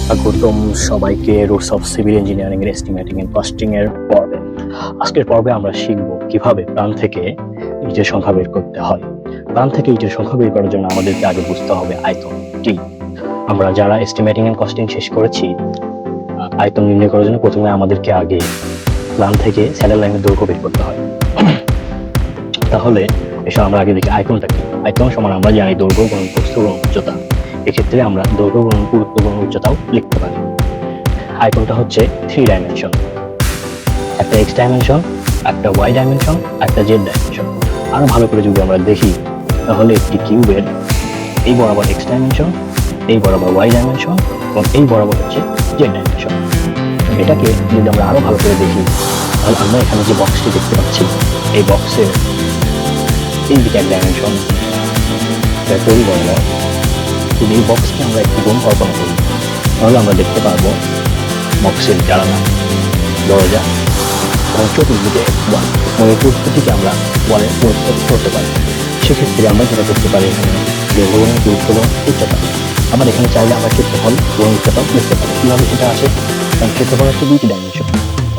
স্বাগতম সবাইকে roots of civil engineering এর এস্টিমেটিং এন্ড কস্টিং এর পর্বে। আজকের পর্বে আমরা শিখব কিভাবে প্ল্যান থেকে ইটের সংখ্যা বের করতে হয়। প্ল্যান থেকে ইটের সংখ্যা বের করার জন্য আমাদেরকে আগে বুঝতে হবে আয়তন কি। আমরা যারা এস্টিমেটিং এন্ড কস্টিং শেষ করেছি, আয়তন নির্ণয় করার জন্য প্রথমে আমাদেরকে আগে প্ল্যান থেকে স্যালারি লাইনের দৈর্ঘ্য বের করতে হয়। তাহলে এসব আমরা আগে দেখি আয়তনটা কি। আয়তন সমান আমরা জানি দৈর্ঘ্য গুণন প্রস্থ গুণন উচ্চতা। এক্ষেত্রে আমরা দৈর্ঘ্য গুণন পুরুত্ব গুণন উচ্চতাও লিখতে পারি। আয়তনটা হচ্ছে 3 ডাইমেনশন, একটা এক্স ডাইমেনশন, একটা ওয়াই ডাইমেনশন, একটা জেড ডাইমেনশন। আরো ভালো করে যদি আমরা দেখি তাহলে একটি কিউবের এই বরাবর এক্স ডাইমেনশন, এই বরাবর ওয়াই ডাইমেনশন এবং এই বরাবর হচ্ছে জেড ডাইমেনশন। এটাকে যদি আমরা আরো ভালো করে দেখি তাহলে আমরা এখানে যে বক্সটি দেখতে পাচ্ছি, এই বক্সের এই দিকে এক ডাইমেনশন তৈরি বরাবর যদি এই বক্সকে আমরা একটি গুণ কল্পনা করি তাহলে আমরা দেখতে পারবো বক্সের জানালা, দরজা এবং চতুর্দিকে ওয়াল এবং এই প্রত্যেকটিকে আমরা ওয়ালের পরিষ্কার করতে পারি। সেক্ষেত্রে আমরা যেটা করতে পারি এখানে দৈর্ঘ্য গুরুত্ব উচ্চতা। আবার এখানে চাইলে আমরা ক্ষেত্রফল এবং উচ্চতাও লিখতে পারি। কিভাবে সেটা আসে? কারণ ক্ষেত্রফল হচ্ছে দুইটি ডাইমেনশন,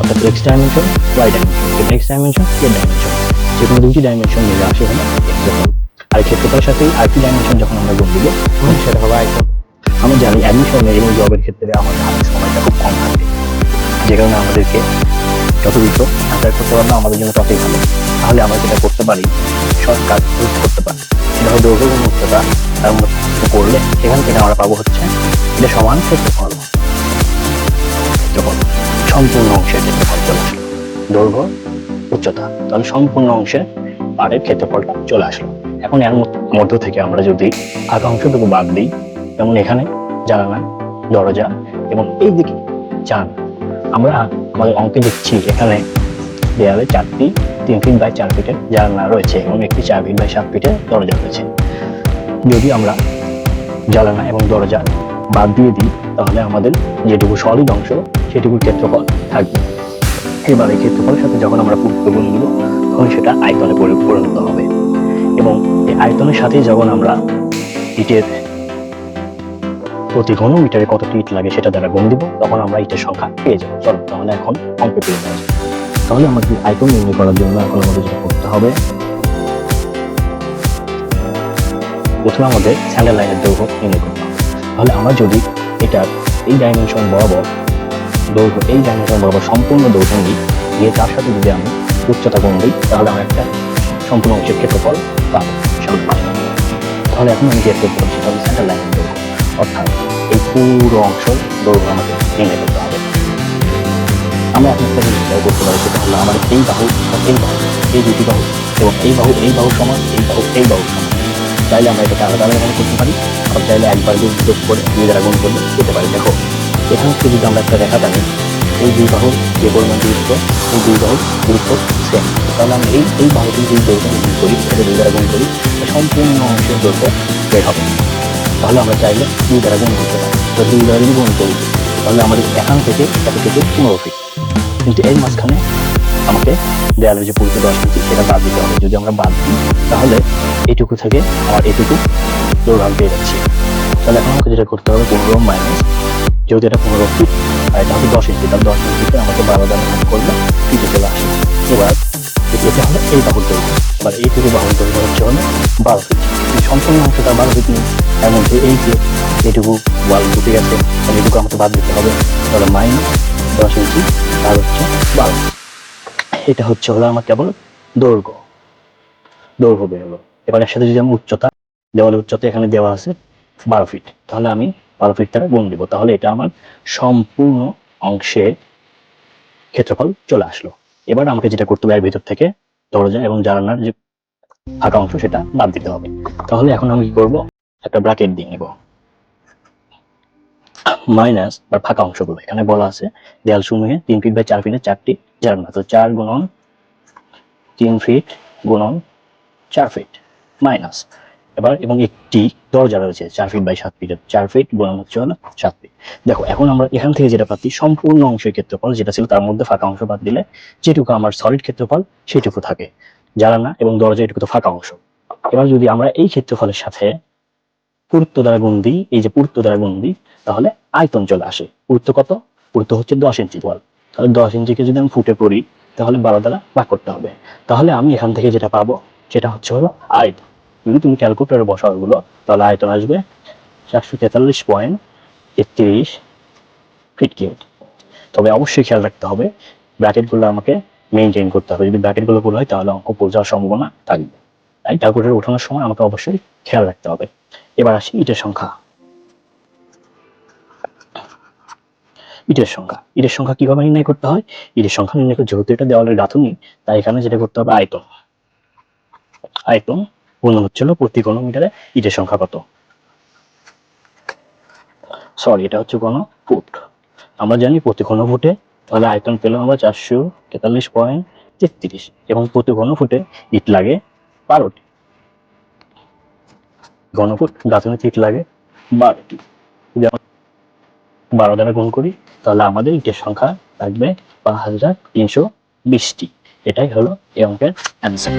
অর্থাৎ এক্স ডাইমেনশন, ওয়াই ডাইমেনশন। এটা এক্স ডাইমেনশন, জেড ডাইমেনশন, যে কোনো দুইটি ডাইমেনশন মিলে আসে হলো ক্ষেত্রফল। আর ক্ষেত্রফলের সাথে আরেকটি ডাইমেনশন যখন আমরা গুণ দিব সেটা হবে আয়তন। আমরা জানি অ্যাডমিশনের এবং জবের ক্ষেত্রে আমাদের হাতে সময়টা খুব কম থাকে, যে কারণে আমাদেরকে যত দ্রুত অ্যান্সার করতে পারবো আমাদের জন্য ততই ভালো। তাহলে আমরা যেটা করতে পারি, শর্টকাট ইউজ করতে পারি। সেটা হলো দৈর্ঘ্য গুণ উচ্চতা তার মধ্যে করলে সেখান থেকে আমরা পাবো হচ্ছে এটা সমান ক্ষেত্রফল। যখন সম্পূর্ণ অংশের ক্ষেত্রফল চলে আসলো, দৈর্ঘ্য উচ্চতা, তাহলে সম্পূর্ণ অংশের পাড়ের ক্ষেত্রফলটা চলে আসলো। এখন এর মধ্য থেকে আমরা যদি ফাঁকা অংশটুকু বাদ দিই, যেমন এখানে জানালা, দরজা এবং এই দিকে জানালা, আমরা আমাদের অঙ্কে দেখছি এখানে দেয়ালে 4টি 3 ফিট বাই 4 ফিটের জানালা রয়েছে এবং একটি 4 ফিট বাই 7 ফিটের দরজা রয়েছে। যদি আমরা জানালা এবং দরজা বাদ দিয়ে দিই তাহলে আমাদের যেটুকু সলিড অংশ সেটুকুর ক্ষেত্রফল থাকবে। এবার এই ক্ষেত্রফলের সাথে যখন আমরা পুরুত্ব গুণ দিব তখন সেটা আয়তনে পরিণত হবে এবং এই আয়তনের সাথে যখন আমরা ইটের প্রতি ঘন মিটারে কতটি ইট লাগে সেটা দ্বারা গুণ দিব তখন আমরা ইটের সংখ্যা পেয়ে যাবো। চলো তাহলে এখন অঙ্কে পেয়ে যাবো। তাহলে আমাদের আয়তন নির্ণয় করার জন্য এখন আমাদের যেটা করতে হবে, প্রথমে আমাদের স্যান্ডেল লাইনের দৈর্ঘ্য নির্ণয় করতে হবে। তাহলে আমরা যদি এটা এই ডাইমেনশন বরাবর দৈর্ঘ্য, এই ডাইমেনশন বরাবর সম্পূর্ণ দৈর্ঘ্য নিই, দিয়ে তার সাথে যদি আমি উচ্চতা গুণ দিই তাহলে আমরা একটা সম্পূর্ণ অংশের ক্ষেত্রফল পাবো। তাহলে এখন আমি যেটা করতে পারছি তাহলে স্যান্ডেল লাইনের দৈর্ঘ্য, অর্থাৎ এই পুরো অংশ দৈর্ঘ্য আমাকে নির্ণয় করতে হবে। আমরা এখন একটা জিনিস করতে পারি, সেটা হলো আমার এই বাহু, এই বাহু, এই দুটি বাহু এবং এই বাহু সমান, এই বাহু সমান। চাইলে আমরা এটাকে আলাদা আলাদা করতে পারি, আর চাইলে একবার যোগ করে 2 দ্বারা গুণ করলে যেতে পারি। দেখো এখান থেকে যদি আমরা একটা রেখা টানি, এই 2 বাহুর যে পরিমাণ দূরত্ব, এই 2 বাহুর দূরত্ব সেম, তাহলে আমি এই বাহুটি যদি দৈর্ঘ্য গুণ করি, এটা 2 দ্বারা গুণ করি, সম্পূর্ণ অংশের দৈর্ঘ্য বের হবে। তাহলে আমরা চাইলে 2 দ্বারা গুণ করতে পারি। তো 2 দ্বারা যদি গুণ করি তাহলে আমাদের এখান থেকে এত থেকে 15 ফিট, কিন্তু এর মাঝখানে আমাকে দেয়ালের যে পুরুত্ব 10 ইঞ্চি সেটা বাদ দিতে হবে। যদি আমরা বাদ দিই তাহলে এইটুকু থেকে আমার এইটুকু দৈর্ঘ্য পেয়ে যাচ্ছি। তাহলে এখন আমাকে যেটা করতে হবে 15 মাইনাস, যেহেতু এটা 15 ফিট আর এটা হচ্ছে 10 ইঞ্চি, তাহলে 10 ইঞ্চিতে আমাকে 12 দ্বারা ভাগ করলে ফিটে চলে আসে। এবার এটা হলো এই বাহুর দৈর্ঘ্য, এবার এইটুকু বাহুর দৈর্ঘ্য হচ্ছে হলো 12 ফিট। সম্পূর্ণ অংশটা 12 ফিট নেই, এর মধ্যে এই যে এইটুকু ওয়াল ঢুকে গেছে, তাহলে এইটুকু আমাকে বাদ দিতে হবে। তাহলে মাইনাস 10 ইঞ্চি আর হচ্ছে 12। এটা হচ্ছে হলো আমার কেবল দৈর্ঘ্য বের হলো। এবার এর সাথে যদি আমি উচ্চতা, দেওয়ালের উচ্চতা এখানে দেওয়া আছে 12 ফিট, তাহলে আমি 12 ফিট দ্বারা গুণ দিব, তাহলে এটা আমার সম্পূর্ণ অংশে ক্ষেত্রফল চলে আসলো। এবার আমাকে যেটা করতে হবে এর ভিতর থেকে দরজা এবং জানালার যে ফাঁকা অংশ সেটা বাদ দিতে হবে। তাহলে এখন আমি কি করবো, একটা ব্র্যাকেট দিয়ে নেব, মাইনাস বা ফাঁকা অংশগুলো এখানে বলা আছে দেয়াল সমূহে 3 ফিট বাই 4 ফিটের 4টি জানালা, তো 4 গুণন 3 ফিট গুণন 4 ফিট মাইনাস, এবার এবং একটি দরজা রয়েছে 4 ফিট বাই 7 ফিটের, 4 ফিট গুণন হচ্ছে হলো 7 ফিট। দেখো এখন আমরা এখান থেকে যেটা পাচ্ছি সম্পূর্ণ অংশের ক্ষেত্রফল যেটা ছিল তার মধ্যে ফাঁকা অংশ বাদ দিলে যেটুকু আমার সলিড ক্ষেত্রফল সেটুকু থাকে, জানালা এবং দরজা এটুকু তো ফাঁকা অংশ। এবার যদি আমরা এই ক্ষেত্রফলের সাথে পুরুত্ব দ্বারা গুণ দিই, এই যে পুরুত্ব দ্বারা গুণ দিই, তাহলে আয়তন চলে আসে। পুরুত্ব কত? পুরুত্ব হচ্ছে 10 ইঞ্চি বল। তাহলে 10 ইঞ্চিকে যদি আমি ফুটে পড়ি, তাহলে 12 দ্বারা ভাগ করতে হবে। তাহলে আমি এখান থেকে যেটা পাবো সেটা হচ্ছে হলো আয়তন। যদি তুমি ক্যালকুলেটরে বসাও এগুলো, তাহলে আয়তন আসবে 443.33 ফিট কিউব। তবে অবশ্যই খেয়াল রাখতে হবে, ব্র্যাকেটগুলো আমাকে মেনটেন করতে হবে। যদি ব্র্যাকেটগুলো ভুল হয় তাহলে অঙ্ক ভুল যাওয়ার সম্ভাবনা থাকবে। তাই ক্যালকুলেটর ওঠানোর সময় আমাকে অবশ্যই খেয়াল রাখতে হবে। এবার আসি ইটের সংখ্যা। ইটের সংখ্যা কিভাবে নির্ণয় করতে হয়? ইটের সংখ্যা নির্ণয় করতে, যেহেতু এটা দেওয়ালের গাঁথুনি, তাই এখানে যেটা করতে হবে আয়তন। আয়তন গুণন হচ্ছিল প্রতি ঘনমিটারে ইটের সংখ্যা কত, সরি এটা হচ্ছে ঘনফুট। আমরা জানি প্রতি ঘনফুটে, তাহলে আয়তন পেলাম আমরা 443.33, এবং প্রতি ঘনফুটে ইট লাগে 12টি। ঘনফুট গাঁথুনিতে ইট লাগে 12টি। যদি আমরা 12 দ্বারা গুণ করি, তাহলে আমাদের ইটের সংখ্যা থাকবে 5320টি। এটাই হলো এই অঙ্কের অ্যান্সার।